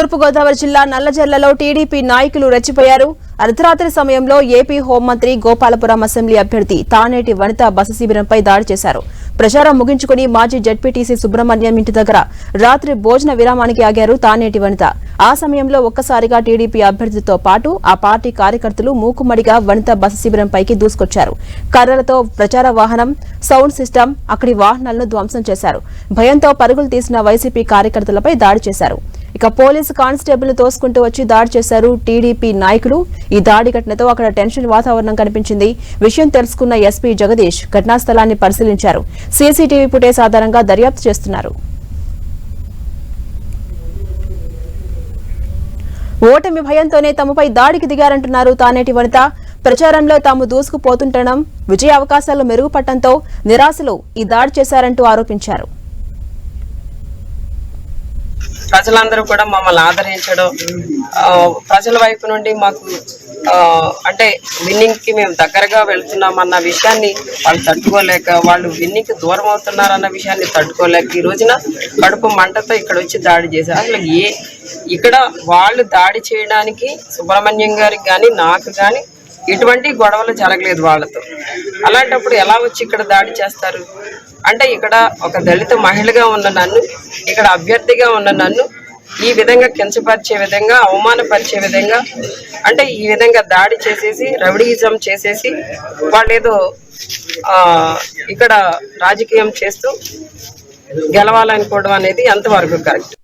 తూర్పు గోదావరి జిల్లా నల్లజర్లలో టీడీపీ నాయకులు రెచ్చిపోయారు. అర్ధరాత్రి సమయంలో ఏపీ హోంమంత్రి గోపాలపురం అసెంబ్లీ అభ్యర్థి తానేటి వనిత బస శిబిరంపై దాడి చేశారు. ప్రచారం ముగించుకుని మాజీ జడ్పీటీసీ సుబ్రహ్మణ్యం ఇంటి దగ్గర రాత్రి భోజన విరామానికి ఆగారు తానేటి వనిత. ఆ సమయంలో ఒక్కసారిగా టీడీపీ అభ్యర్థితో పాటు ఆ పార్టీ కార్యకర్తలు మూకుమ్మడిగా వనిత బస శిబిరంపైకి దూసుకొచ్చారు. కర్రలతో ప్రచార వాహనం, సౌండ్ సిస్టమ్, అక్కడి వాహనాలను ధ్వంసం చేశారు. భయంతో పరుగులు తీసిన వైసీపీ కార్యకర్తలపై దాడి చేశారు. ఇక పోలీసు కానిస్టేబుల్ తోసుకుంటూ వచ్చి దాడి చేశారు టీడీపీ నాయకులు. ఈ దాడి ఘటనతో అక్కడ టెన్షన్ వాతావరణం కనిపించింది. విషయం తెలుసుకున్న ఎస్పీ జగదీష్ ఘటనా స్థలాన్ని పరిశీలించారు. సీసీటీవీ ఫుటేజ్ ఆధారంగా దర్యాప్తు చేస్తున్నారు. ఓటమి భయంతోనే తమపై దాడికి దిగారంటున్నారు తానేటి వనిత. ప్రచారంలో తాము దూసుకుపోతుండడం, విజయ అవకాశాలు మెరుగుపడటంతో నిరాశలో ఈ దాడి చేశారంటూ ఆరోపించారు. ప్రజలందరూ కూడా మమ్మల్ని ఆదరించడం, ప్రజల వైపు నుండి మాకు అంటే విన్నింగ్ కి మేము దగ్గరగా వెళ్తున్నామన్న విషయాన్ని వాళ్ళు తట్టుకోలేక, వాళ్ళు విన్నింగ్ కి దూరం అవుతున్నారన్న విషయాన్ని తట్టుకోలేక ఈ రోజున కడుపు మంటతో ఇక్కడ వచ్చి దాడి చేశారు. అసలు ఇక్కడ వాళ్ళు దాడి చేయడానికి సుబ్రహ్మణ్యం గారికి కానీ నాకు కానీ ఎటువంటి గొడవలు జరగలేదు వాళ్ళతో. అలాంటప్పుడు ఎలా వచ్చి ఇక్కడ దాడి చేస్తారు? అంటే ఇక్కడ ఒక దళిత మహిళగా ఉన్న నన్ను, ఇక్కడ అభ్యర్థిగా ఉన్న నన్ను ఈ విధంగా కించపరిచే విధంగా, అవమానపరిచే విధంగా, అంటే ఈ విధంగా దాడి చేసేసి రౌడీయిజం చేసేసి వాళ్ళేదో ఇక్కడ రాజకీయం చేస్తూ గెలవాలనుకోవడం అనేది ఎంతవరకు కరెక్ట్?